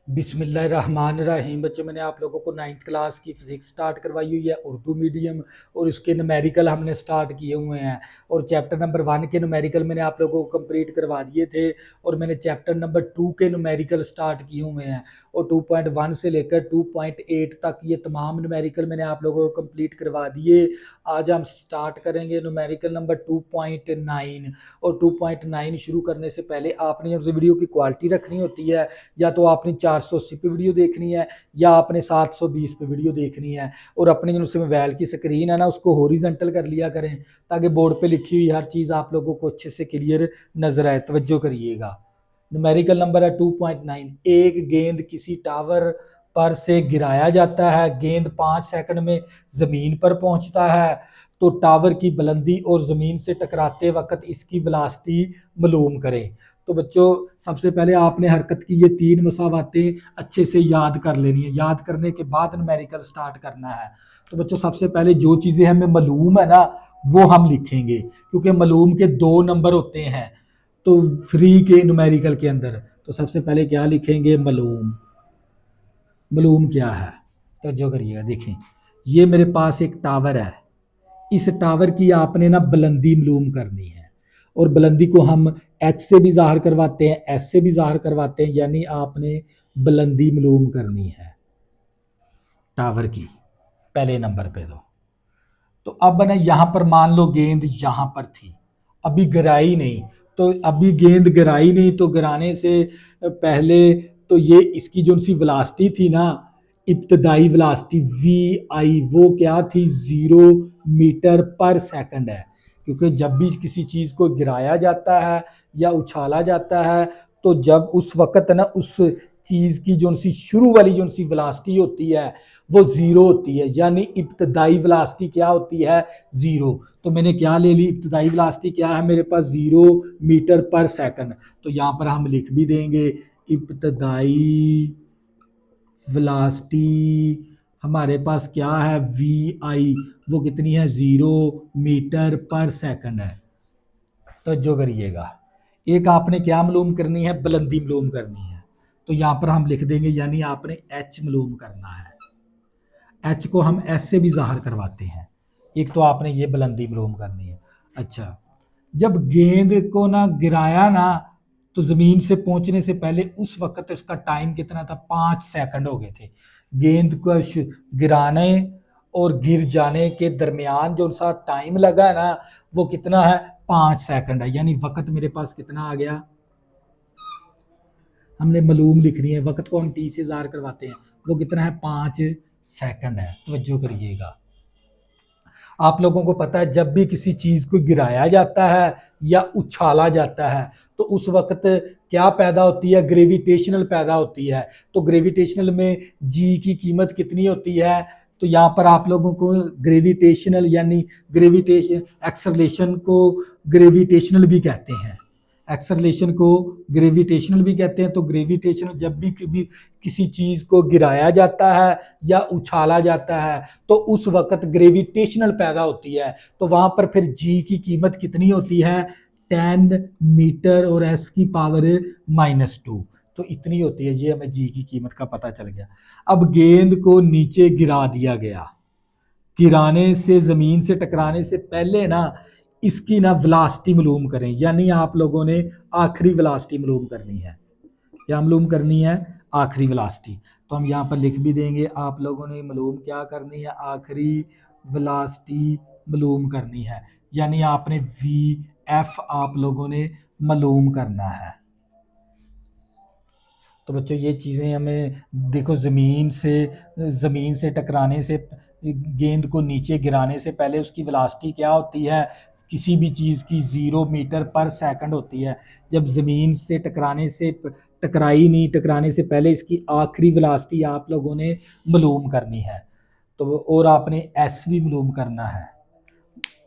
बिस्मिल्लाहिर्रहमानिर्रहीम। बच्चों, मैंने आप लोगों को 9th क्लास की फिजिक्स स्टार्ट करवाई हुई है, उर्दू मीडियम, और उसके न्यूमेरिकल हमने स्टार्ट किए हुए हैं। और चैप्टर नंबर 1 के न्यूमेरिकल मैंने आप लोगों को कंप्लीट करवा दिए थे, और मैंने चैप्टर नंबर 2 के न्यूमेरिकल स्टार्ट किए हुए हैं। और 2.1 से लेकर 2.8 तक ये तमाम न्यूमेरिकल मैंने आप लोगों को कंप्लीट करवा दिए। आज हम स्टार्ट करेंगे न्यूमेरिकल नंबर 2.9। और 2.9 शुरू करने से पहले आपने उस वीडियो की क्वालिटी रखनी होती है। या तो आपने 480 पे वीडियो देखनी है, या आपने 720 पे वीडियो देखनी है। और अपने जो उसमें मोबाइल की स्क्रीन है ना, उसको हॉरिजॉन्टल कर लिया करें, ताकि बोर्ड पे लिखी हुई हर चीज़ आप लोगों को अच्छे से क्लियर नजर आए। तवज्जो करिएगा। न्यूमेरिकल नंबर है 2.9। एक गेंद किसी टावर पर से गिराया जाता है। गेंद 5 सेकंड में जमीन पर पहुंचता है। तो टावर की बुलंदी और जमीन से टकराते वक्त इसकी वेलोसिटी मालूम करें। तो बच्चों, सबसे पहले आपने हरकत की ये 3 मसावातें अच्छे से याद कर लेनी है। याद करने के बाद न्यूमेरिकल स्टार्ट करना है। तो बच्चों, सबसे पहले जो चीज़ें हमें मालूम है ना, वो हम लिखेंगे, क्योंकि मालूम के 2 नंबर होते हैं तो फ्री के न्यूमेरिकल के अंदर। तो सबसे पहले क्या लिखेंगे? मालूम। मालूम क्या है? तो जो करिएगा, देखें, ये मेरे पास एक टावर है। इस टावर की आपने ना बुलंदी मालूम करनी है। और बुलंदी को हम एच से भी ज़ाहिर करवाते हैं, एस से भी ज़ाहिर करवाते हैं, यानी आपने बुलंदी मालूम करनी है टावर की, पहले नंबर पे। तो अब ना यहाँ पर मान लो गेंद यहाँ पर थी, अभी गिराई नहीं। तो अभी गेंद गिराई नहीं, तो गिराने से पहले तो ये इसकी जो सी वेलोसिटी थी ना, इब्तदाई वेलोसिटी वी आई, वो क्या थी? 0 मीटर पर सेकंड है। क्योंकि जब भी किसी चीज़ को गिराया जाता है या उछाला जाता है, तो जब उस वक़्त ना उस चीज़ की जो सी शुरू वाली जो सी वेलोसिटी होती है, वो ज़ीरो होती है। यानी इब्तदाई वेलोसिटी क्या होती है? ज़ीरो। तो मैंने क्या ले ली? इब्तदाई वेलोसिटी क्या है मेरे पास? 0 मीटर पर सेकंड। तो यहाँ पर हम लिख भी देंगे इब्तदाई वेलोसिटी हमारे पास क्या है? वी आई। वो कितनी है? 0 मीटर पर सेकंड है। तो जो करिएगा, एक आपने क्या मालूम करनी है? बुलंदी मालूम करनी है। तो यहाँ पर हम लिख देंगे, यानी आपने एच मालूम करना है। एच को हम एस से भी ज़ाहिर करवाते हैं। एक तो आपने ये बुलंदी मालूम करनी है। अच्छा, जब गेंद को ना गिराया ना, तो ज़मीन से पहुंचने से पहले उस वक्त उसका टाइम कितना था? 5 सेकंड हो गए थे। गेंद को गिराने और गिर जाने के दरमियान जो सा टाइम लगा ना, वो कितना है? 5 सेकंड है। यानी वक्त मेरे पास कितना आ गया? हमने मालूम लिखनी है, वक्त को हम टी से ज़ाहिर करवाते हैं। वो कितना है? 5 सेकंड है। तवज्जो करिएगा। आप लोगों को पता है, जब भी किसी चीज़ को गिराया जाता है या उछाला जाता है, तो उस वक्त क्या पैदा होती है? ग्रेविटेशनल पैदा होती है। तो ग्रेविटेशनल में जी की कीमत कितनी होती है? तो यहाँ पर आप लोगों को ग्रेविटेशनल यानी ग्रेविटेशन एक्सरलेशन को ग्रेविटेशनल भी कहते हैं। एक्सरलेशन को ग्रेविटेशनल भी कहते हैं। तो ग्रेविटेशनल, जब भी कभी किसी चीज़ को गिराया जाता है या उछाला जाता है, तो उस वक्त ग्रेविटेशनल पैदा होती है। तो वहाँ पर फिर जी की कीमत कितनी होती है? 10 मीटर और एस की पावर -2। तो इतनी होती है। ये हमें जी की कीमत का पता चल गया। अब गेंद को नीचे गिरा दिया गया। गिराने से, ज़मीन से टकराने से पहले ना, इसकी ना वेलोसिटी मालूम करें। यानी आप लोगों ने आखिरी वेलोसिटी मालूम करनी है। क्या मालूम करनी है? आखिरी वेलोसिटी। तो हम यहाँ पर लिख भी देंगे, आप लोगों ने मालूम क्या करनी है? आखिरी वेलोसिटी मालूम करनी है। यानी आपने वी एफ आप लोगों ने मालूम करना है। तो बच्चों, ये चीज़ें हमें देखो, ज़मीन से टकराने से, गेंद को नीचे गिराने से पहले उसकी वेलोसिटी क्या होती है? किसी भी चीज़ की 0 मीटर पर सेकंड होती है। जब ज़मीन से टकराई नहीं, टकराने से पहले इसकी आखिरी वेलोसिटी आप लोगों ने मालूम करनी है। तो और आपने एस भी मालूम करना है,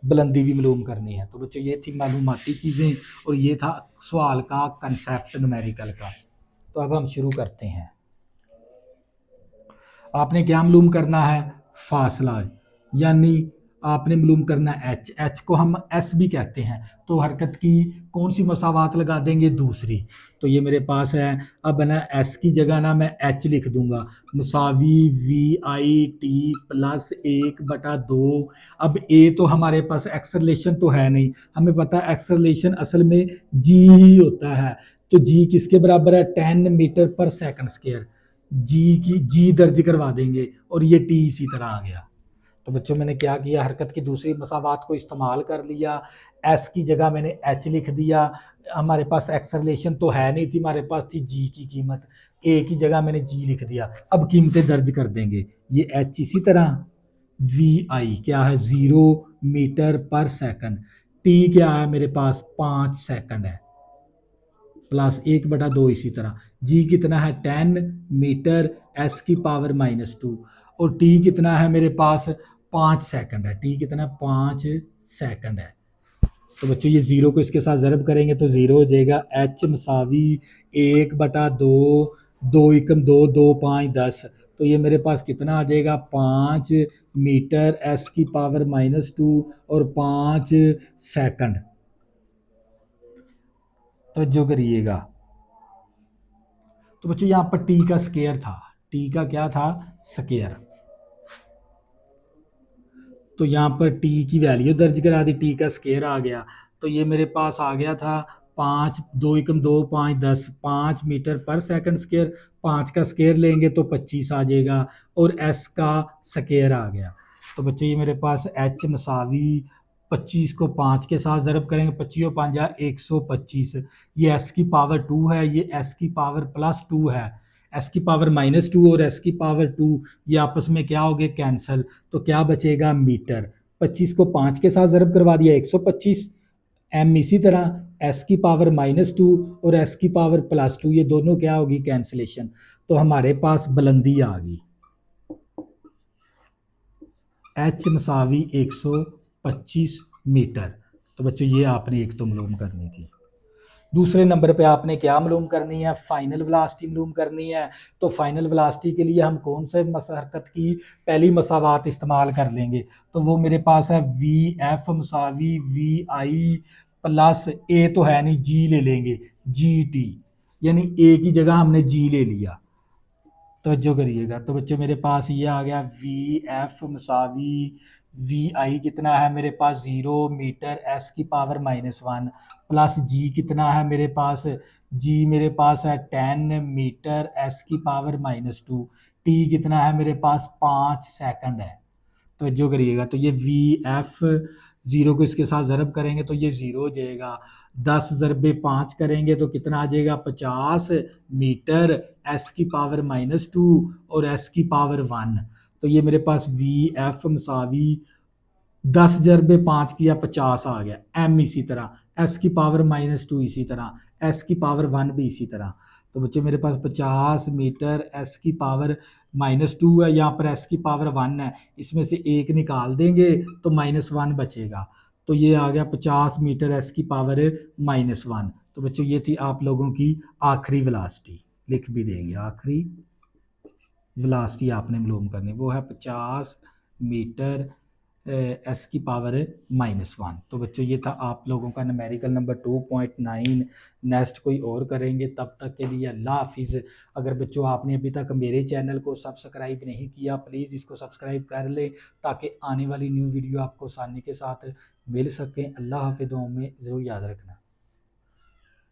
बुलंदी भी मालूम करनी है। तो बच्चों, ये थी मालूमाती चीज़ें, और ये था सवाल का कंसेप्ट न्यूमेरिकल का। तो अब हम शुरू करते हैं। आपने क्या मालूम करना है? फासला, यानी आपने मालूम करना है एच, एच को हम एस भी कहते हैं। तो हरकत की कौन सी मसावात लगा देंगे, दूसरी। तो ये मेरे पास है। अब ना एस की जगह ना मैं एच लिख दूंगा, मसावी वी आई टी प्लस 1/2। अब ए तो हमारे पास एक्सेलरेशन तो है नहीं, हमें पता है एक्सेलरेशन असल में जी ही होता है। तो जी किसके बराबर है, 10 मीटर पर सेकंड स्क्वायर। जी की जी दर्ज करवा देंगे और ये टी इसी तरह आ गया। तो बच्चों मैंने क्या किया, हरकत की दूसरी मसावात को इस्तेमाल कर लिया। एस की जगह मैंने एच लिख दिया। हमारे पास एक्सेलरेशन तो है नहीं थी, हमारे पास थी जी की कीमत। ए की जगह मैंने जी लिख दिया। अब कीमतें दर्ज कर देंगे। ये एच इसी तरह, वी आई क्या है 0 मीटर पर सेकंड, टी क्या है मेरे पास 5 सेकंड है, प्लस 1/2 इसी तरह। जी कितना है 10 मीटर, एस की पावर -2। और टी कितना है मेरे पास 5 सेकंड है, टी कितना 5 सेकंड है। तो बच्चों ये जीरो को इसके साथ ज़रब करेंगे तो जीरो हो जाएगा। एच मसावी 1/2, 2 × 2 2 5 10। तो ये मेरे पास कितना आ जाएगा 5 मीटर, एस की पावर -2 और 5 सेकंड। तो जो करिएगा, तो बच्चों यहाँ पर टी का स्केयर था, टी का क्या था स्केयर। तो यहाँ पर टी की वैल्यू दर्ज करा दी, टी का स्केयर आ गया। तो ये मेरे पास आ गया था 5 2 × 2 5 10, 5 मीटर पर सेकंड स्केयर। 5 का स्केयर लेंगे तो 25 आ जाएगा और एस का स्केयर आ गया। तो बच्चों ये मेरे पास एच मसावी 25 को 5 के साथ ज़रब करेंगे, 25 और 5 125। ये एस की पावर 2 है, ये एस की पावर +2 है। एस की पावर -2 और एस की पावर 2 ये आपस में क्या हो गए कैंसिल। तो क्या बचेगा मीटर। 25 को 5 के साथ ज़रब करवा दिया 125। एम इसी तरह एस की पावर -2 और एस की पावर +2 ये दोनों क्या होगी कैंसिलेशन। तो हमारे पास बुलंदी आ गई एच मसावी 125 मीटर। तो बच्चों ये आपने एक तो मालूम करनी थी। दूसरे नंबर पे आपने क्या मालूम करनी है, फाइनल वेलोसिटी मालूम करनी है। तो फाइनल वेलोसिटी के लिए हम कौन से हरकत की पहली मसावात इस्तेमाल कर लेंगे। तो वो मेरे पास है वी एफ मसावी वी आई प्लस ए तो है नहीं, जी ले लेंगे, जी टी। यानी ए की जगह हमने जी ले लिया। तवज्जो करिएगा। तो बच्चों मेरे पास ये आ गया वी एफ मसावी वी आई कितना है मेरे पास 0 मीटर, एस की पावर -1 प्लस जी कितना है मेरे पास, जी मेरे पास है 10 मीटर, एस की पावर -2। टी कितना है मेरे पास 5 सेकंड है। तवज्जो करिएगा। तो ये वी एफ जीरो को इसके साथ ज़रब करेंगे तो ये ज़ीरो हो जाएगा। 10 × 5 करेंगे तो कितना आ जाएगा 50 मीटर, एस की पावर -2 और एस की पावर 1। तो ये मेरे पास वी एफ मसावी 10 × 5 किया 50 आ गया। एम इसी तरह एस की पावर -2 इसी तरह एस की पावर 1 भी इसी तरह। तो बच्चे मेरे पास 50 मीटर, एस की पावर -2 है, यहाँ पर एस की पावर 1 है, इसमें से एक निकाल देंगे तो -1 बचेगा। तो ये आ गया 50 मीटर, एस की पावर -1। तो बच्चों ये थी आप लोगों की आखिरी वेलोसिटी, लिख भी देंगे आखिरी वेलोसिटी आपने मालूम करनी, वो है 50 मीटर, एस की पावर -1। तो बच्चों ये था आप लोगों का न्यूमेरिकल नंबर 2.9। नेक्स्ट कोई और करेंगे, तब तक के लिए अल्लाह हाफिज़। अगर बच्चों आपने अभी तक मेरे चैनल को सब्सक्राइब नहीं किया, प्लीज़ इसको सब्सक्राइब कर लें ताकि आने वाली न्यू वीडियो आपको आसानी के साथ मिल सकें। अल्लाह हाफिज़, दुआओं में ज़रूर याद रखना।